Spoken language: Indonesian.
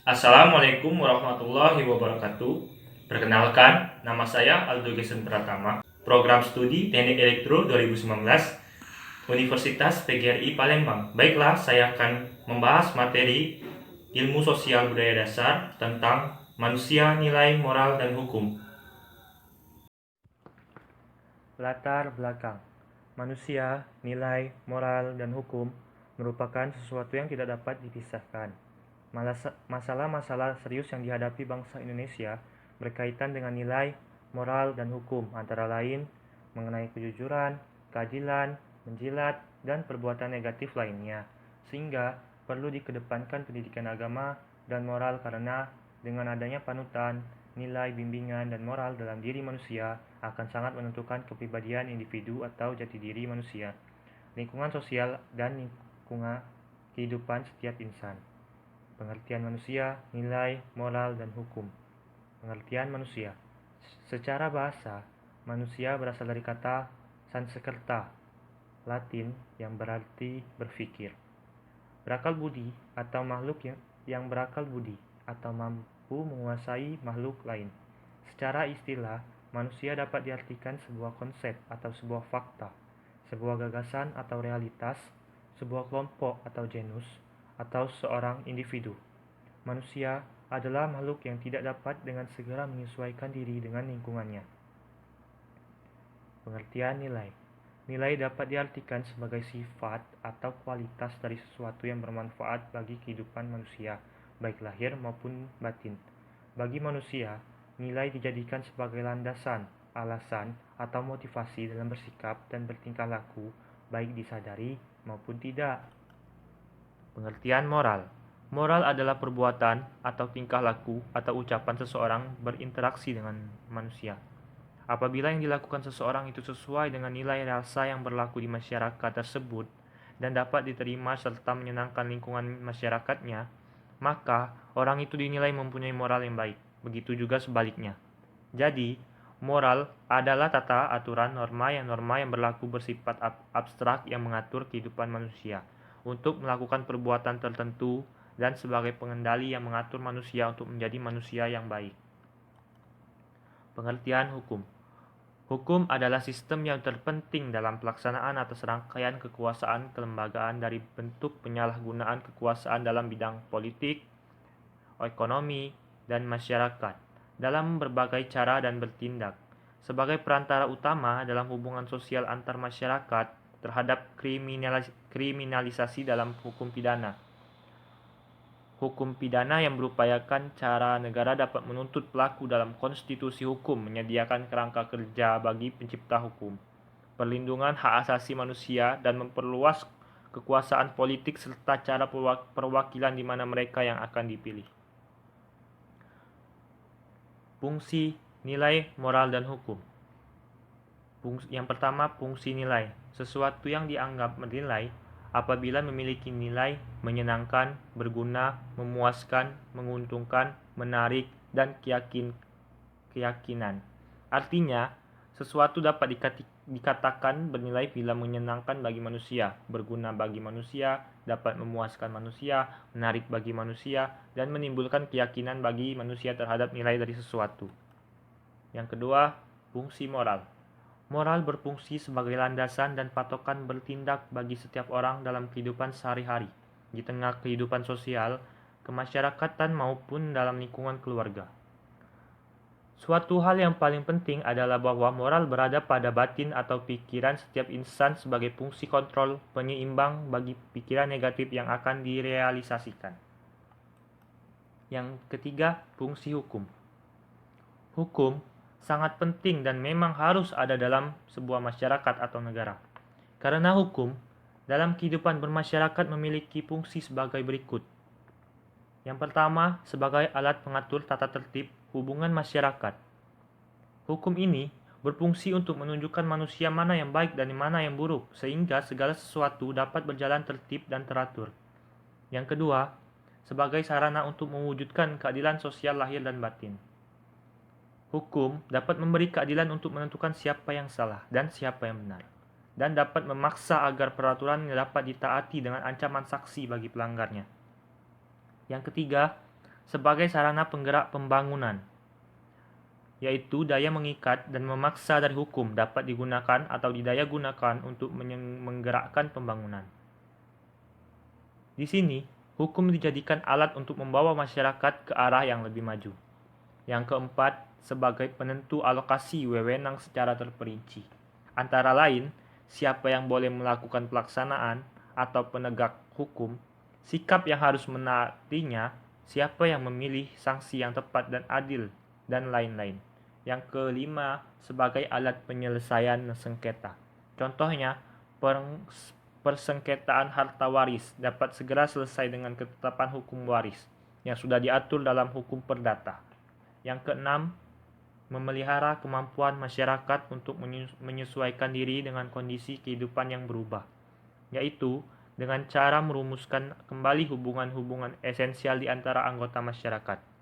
Assalamualaikum warahmatullahi wabarakatuh. Perkenalkan, nama saya Aldo Gesen Pratama, Program Studi Teknik Elektro 2019, Universitas PGRI Palembang. Baiklah, saya akan membahas materi ilmu sosial budaya dasar tentang manusia, nilai, moral, dan hukum. Latar belakang manusia, nilai, moral, dan hukum merupakan sesuatu yang tidak dapat dipisahkan. Masalah-masalah serius yang dihadapi bangsa Indonesia berkaitan dengan nilai, moral, dan hukum, antara lain mengenai kejujuran, keadilan, menjilat, dan perbuatan negatif lainnya, sehingga perlu dikedepankan pendidikan agama dan moral karena dengan adanya panutan, nilai, bimbingan, dan moral dalam diri manusia akan sangat menentukan kepribadian individu atau jati diri manusia, lingkungan sosial, dan lingkungan kehidupan setiap insan. Pengertian manusia, nilai, moral, dan hukum. Pengertian manusia. Secara bahasa, manusia berasal dari kata Sanskerta, Latin, yang berarti berpikir. Berakal budi atau makhluk yang berakal budi atau mampu menguasai makhluk lain. Secara istilah, manusia dapat diartikan sebuah konsep atau sebuah fakta, sebuah gagasan atau realitas, sebuah kelompok atau genus, atau seorang individu. Manusia adalah makhluk yang tidak dapat dengan segera menyesuaikan diri dengan lingkungannya. Pengertian nilai. Nilai dapat diartikan sebagai sifat atau kualitas dari sesuatu yang bermanfaat bagi kehidupan manusia, baik lahir maupun batin. Bagi manusia, nilai dijadikan sebagai landasan, alasan, atau motivasi dalam bersikap dan bertingkah laku, baik disadari maupun tidak. Pengertian moral. Moral adalah perbuatan atau tingkah laku atau ucapan seseorang berinteraksi dengan manusia. Apabila yang dilakukan seseorang itu sesuai dengan nilai rasa yang berlaku di masyarakat tersebut dan dapat diterima serta menyenangkan lingkungan masyarakatnya, maka orang itu dinilai mempunyai moral yang baik. Begitu juga sebaliknya. Jadi, moral adalah tata aturan norma yang berlaku bersifat abstrak yang mengatur kehidupan manusia untuk melakukan perbuatan tertentu dan sebagai pengendali yang mengatur manusia untuk menjadi manusia yang baik. Pengertian hukum. Hukum adalah sistem yang terpenting dalam pelaksanaan atas rangkaian kekuasaan kelembagaan dari bentuk penyalahgunaan kekuasaan dalam bidang politik, ekonomi, dan masyarakat dalam berbagai cara dan bertindak sebagai perantara utama dalam hubungan sosial antar masyarakat terhadap kriminalisasi dalam hukum pidana. Hukum pidana yang berupayakan cara negara dapat menuntut pelaku dalam konstitusi hukum, menyediakan kerangka kerja bagi pencipta hukum, perlindungan hak asasi manusia, dan memperluas kekuasaan politik serta cara perwakilan di mana mereka yang akan dipilih. Fungsi, nilai, moral, dan hukum. Yang pertama, fungsi nilai. Sesuatu yang dianggap bernilai apabila memiliki nilai menyenangkan, berguna, memuaskan, menguntungkan, menarik, dan keyakinan. Artinya, sesuatu dapat dikatakan bernilai bila menyenangkan bagi manusia, berguna bagi manusia, dapat memuaskan manusia, menarik bagi manusia, dan menimbulkan keyakinan bagi manusia terhadap nilai dari sesuatu. Yang kedua, fungsi moral. Moral berfungsi sebagai landasan dan patokan bertindak bagi setiap orang dalam kehidupan sehari-hari, di tengah kehidupan sosial, kemasyarakatan maupun dalam lingkungan keluarga. Suatu hal yang paling penting adalah bahwa moral berada pada batin atau pikiran setiap insan sebagai fungsi kontrol penyeimbang bagi pikiran negatif yang akan direalisasikan. Yang ketiga, fungsi hukum. Hukum sangat penting dan memang harus ada dalam sebuah masyarakat atau negara. Karena hukum dalam kehidupan bermasyarakat memiliki fungsi sebagai berikut. Yang pertama, sebagai alat pengatur tata tertib hubungan masyarakat. Hukum ini berfungsi untuk menunjukkan manusia mana yang baik dan mana yang buruk, sehingga segala sesuatu dapat berjalan tertib dan teratur. Yang kedua, sebagai sarana untuk mewujudkan keadilan sosial lahir dan batin. Hukum dapat memberi keadilan untuk menentukan siapa yang salah dan siapa yang benar, dan dapat memaksa agar peraturan dapat ditaati dengan ancaman sanksi bagi pelanggarnya. Yang ketiga, sebagai sarana penggerak pembangunan, yaitu daya mengikat dan memaksa dari hukum dapat digunakan atau didaya gunakan untuk menggerakkan pembangunan. Di sini, hukum dijadikan alat untuk membawa masyarakat ke arah yang lebih maju. Yang keempat, sebagai penentu alokasi wewenang secara terperinci. Antara lain, siapa yang boleh melakukan pelaksanaan atau penegak hukum, sikap yang harus menaatinya, siapa yang memilih sanksi yang tepat dan adil, dan lain-lain. Yang kelima, sebagai alat penyelesaian sengketa. Contohnya, persengketaan harta waris dapat segera selesai dengan ketetapan hukum waris yang sudah diatur dalam hukum perdata. Yang keenam, memelihara kemampuan masyarakat untuk menyesuaikan diri dengan kondisi kehidupan yang berubah, yaitu dengan cara merumuskan kembali hubungan-hubungan esensial di antara anggota masyarakat.